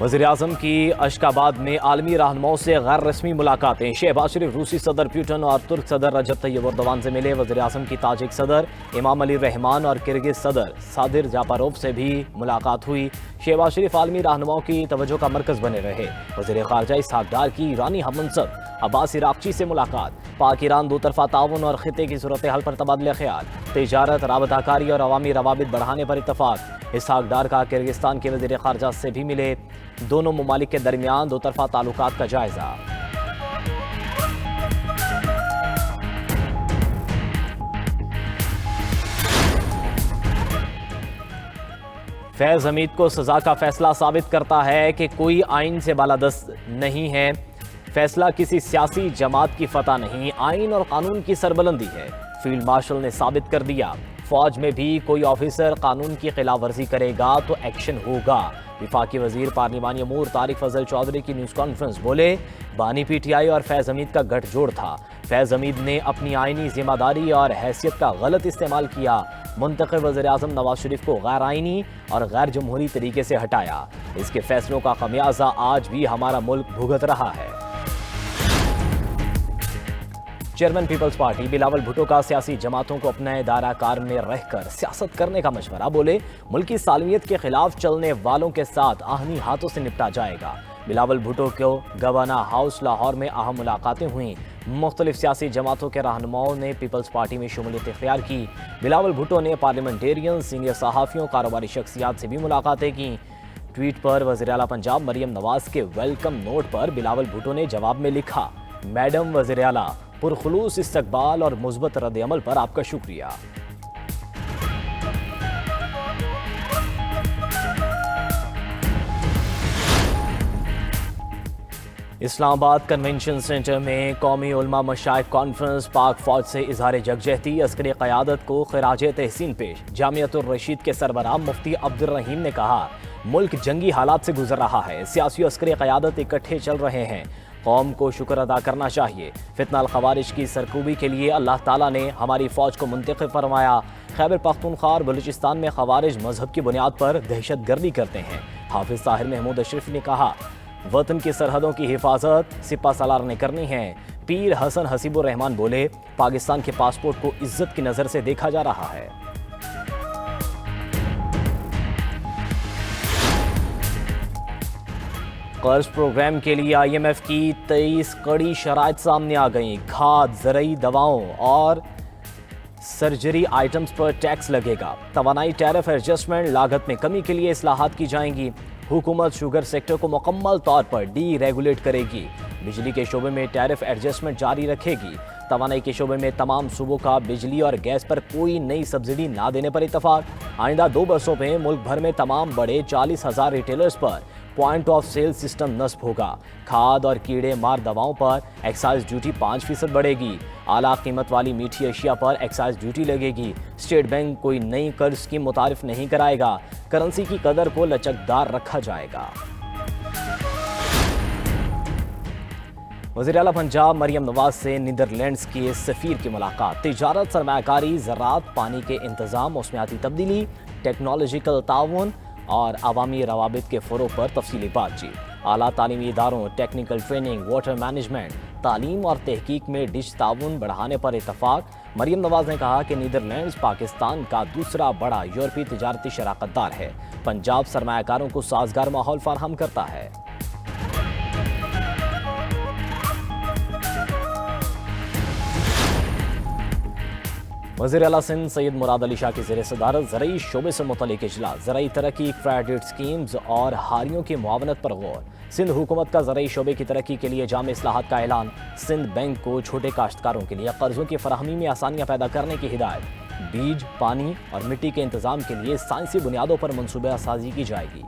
وزیراعظم کی اشکاباد میں عالمی رہنماؤں سے غیر رسمی ملاقاتیں۔ شہباز شریف روسی صدر پیوٹن اور ترک صدر رجب طیب اردوان سے ملے۔ وزیراعظم کی تاجک صدر امام علی رحمان اور کرگز صدر صادر جاپاروف سے بھی ملاقات ہوئی۔ شہباز شریف عالمی رہنماؤں کی توجہ کا مرکز بنے رہے۔ وزیر خارجہ اسحاق ڈار کی ایرانی ہم منصب عباس عراقچی سے ملاقات۔ پاک ایران دو طرفہ تعاون اور خطے کی صورتحال پر تبادلہ خیال۔ تجارت، رابطہ کاری اور عوامی روابط بڑھانے پر اتفاق۔ اسحاق ڈار کا کرگستان کے وزیر خارجہ سے بھی ملے۔ دونوں ممالک کے درمیان دو طرفہ تعلقات کا جائزہ۔ فیض حمید کو سزا کا فیصلہ ثابت کرتا ہے کہ کوئی آئین سے بالادست نہیں ہے۔ فیصلہ کسی سیاسی جماعت کی فتح نہیں، آئین اور قانون کی سربلندی ہے۔ فیلڈ مارشل نے ثابت کر دیا، فوج میں بھی کوئی آفیسر قانون کی خلاف ورزی کرے گا تو ایکشن ہوگا۔ وفاقی وزیر پارلیمانی امور طارق فضل چودھری کی نیوز کانفرنس، بولے بانی پی ٹی آئی اور فیض حمید کا گٹھ جوڑ تھا۔ فیض حمید نے اپنی آئینی ذمہ داری اور حیثیت کا غلط استعمال کیا۔ منتخب وزیر اعظم نواز شریف کو غیر آئینی اور غیر جمہوری طریقے سے ہٹایا۔ اس کے فیصلوں کا خمیازہ آج بھی ہمارا ملک بھگت رہا ہے۔ Chairman Peoples Party Bilawal Bhutto کا سیاسی جماعتوں کو اپنے دائرہ کار میں رہ کر سیاست کرنے کا مشورہ، بولے ملکی سالمیت کے خلاف چلنے والوں کے ساتھ آہنی ہاتھوں سے نپٹا جائے گا۔ بلاول بھٹو کو گورنر ہاؤس لاہور میں اہم ملاقاتیں ہوئیں۔ مختلف سیاسی جماعتوں کے رہنماؤں نے پیپلز پارٹی میں شمولیت اختیار کی۔ بلاول بھٹو نے پارلیمنٹیرین، سینئر صحافیوں، کاروباری شخصیات سے بھی ملاقاتیں کیں۔ ٹویٹ پر وزیر اعلیٰ پنجاب مریم نواز کے ویلکم نوٹ پر بلاول بھٹو نے جواب میں لکھا، میڈم وزیر اعلیٰ، پرخلوص استقبال اور مثبت رد عمل پر آپ کا شکریہ۔ اسلام آباد کنونشن سینٹر میں قومی علماء مشائخ کانفرنس، پاک فوج سے اظہار یکجہتی، عسکری قیادت کو خراج تحسین پیش۔ جامعۃ الرشید کے سربراہ مفتی عبد الرحیم نے کہا، ملک جنگی حالات سے گزر رہا ہے، سیاسی و عسکری قیادت اکٹھے چل رہے ہیں، قوم کو شکر ادا کرنا چاہیے۔ فتنہ الخوارج کی سرکوبی کے لیے اللہ تعالیٰ نے ہماری فوج کو منتخب فرمایا۔ خیبر پختونخوا اور بلوچستان میں خوارج مذہب کی بنیاد پر دہشت گردی کرتے ہیں۔ حافظ طاہر محمود اشرف نے کہا، وطن کی سرحدوں کی حفاظت سپہ سالار نے کرنی ہے۔ پیر حسن حسیب الرحمان بولے، پاکستان کے پاسپورٹ کو عزت کی نظر سے دیکھا جا رہا ہے۔ قرض پروگرام کے لیے آئی ایم ایف کی 23 کڑی شرائط سامنے آ گئیں۔ کھاد، زرعی دواؤں اور سرجری آئٹمز پر ٹیکس لگے گا۔ توانائی ٹیرف ایڈجسٹمنٹ، لاگت میں کمی کے لیے اصلاحات کی جائیں گی۔ حکومت شوگر سیکٹر کو مکمل طور پر ڈی ریگولیٹ کرے گی۔ بجلی کے شعبے میں ٹیرف ایڈجسٹمنٹ جاری رکھے گی۔ توانائی کے شعبے میں تمام صوبوں کا بجلی اور گیس پر کوئی نئی سبسڈی نہ دینے پر اتفاق۔ آئندہ 2 برسوں میں ملک بھر میں تمام بڑے 40,000 retailers per point of sale system نصب ہوگا۔ کھاد اور کیڑے مار دواؤں پر ایکسائز ڈیوٹی 5% بڑھے گی۔ اعلیٰ قیمت والی میٹھی اشیاء پر ایکسائز ڈیوٹی لگے گی۔ اسٹیٹ بینک کوئی نئی قرض اسکیم متعارف نہیں کرائے گا۔ کرنسی کی قدر کو لچکدار رکھا جائے گا۔ وزیر اعلیٰ پنجاب مریم نواز سے نیدرلینڈز کے سفیر کی ملاقات۔ تجارت، سرمایہ کاری، زراعت، پانی کے انتظام، موسمیاتی تبدیلی، ٹیکنالوجیکل تعاون اور عوامی روابط کے فروغ پر تفصیلی بات چیت۔ اعلیٰ تعلیمی اداروں، ٹیکنیکل ٹریننگ، واٹر مینجمنٹ، تعلیم اور تحقیق میں ڈش تعاون بڑھانے پر اتفاق۔ مریم نواز نے کہا کہ نیدرلینڈز پاکستان کا دوسرا بڑا یورپی تجارتی شراکت دار ہے۔ پنجاب سرمایہ کاروں کو سازگار ماحول فراہم کرتا ہے۔ وزیر اعلیٰ سندھ سید مراد علی شاہ کی زیر صدارت زرعی شعبے سے متعلق اجلاس۔ زرعی ترقی، کریڈٹ اسکیمز اور ہاریوں کی معاونت پر غور۔ سندھ حکومت کا زرعی شعبے کی ترقی کے لیے جامع اصلاحات کا اعلان۔ سندھ بینک کو چھوٹے کاشتکاروں کے لیے قرضوں کی فراہمی میں آسانیاں پیدا کرنے کی ہدایت۔ بیج، پانی اور مٹی کے انتظام کے لیے سائنسی بنیادوں پر منصوبہ سازی کی جائے گی۔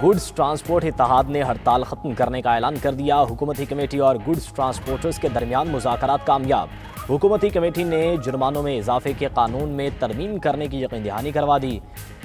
گڈز ٹرانسپورٹ اتحاد نے ہڑتال ختم کرنے کا اعلان کر دیا۔ حکومتی کمیٹی اور گڈز ٹرانسپورٹرز کے درمیان مذاکرات کامیاب۔ حکومتی کمیٹی نے جرمانوں میں اضافے کے قانون میں ترمیم کرنے کی یقین دہانی کروا دی۔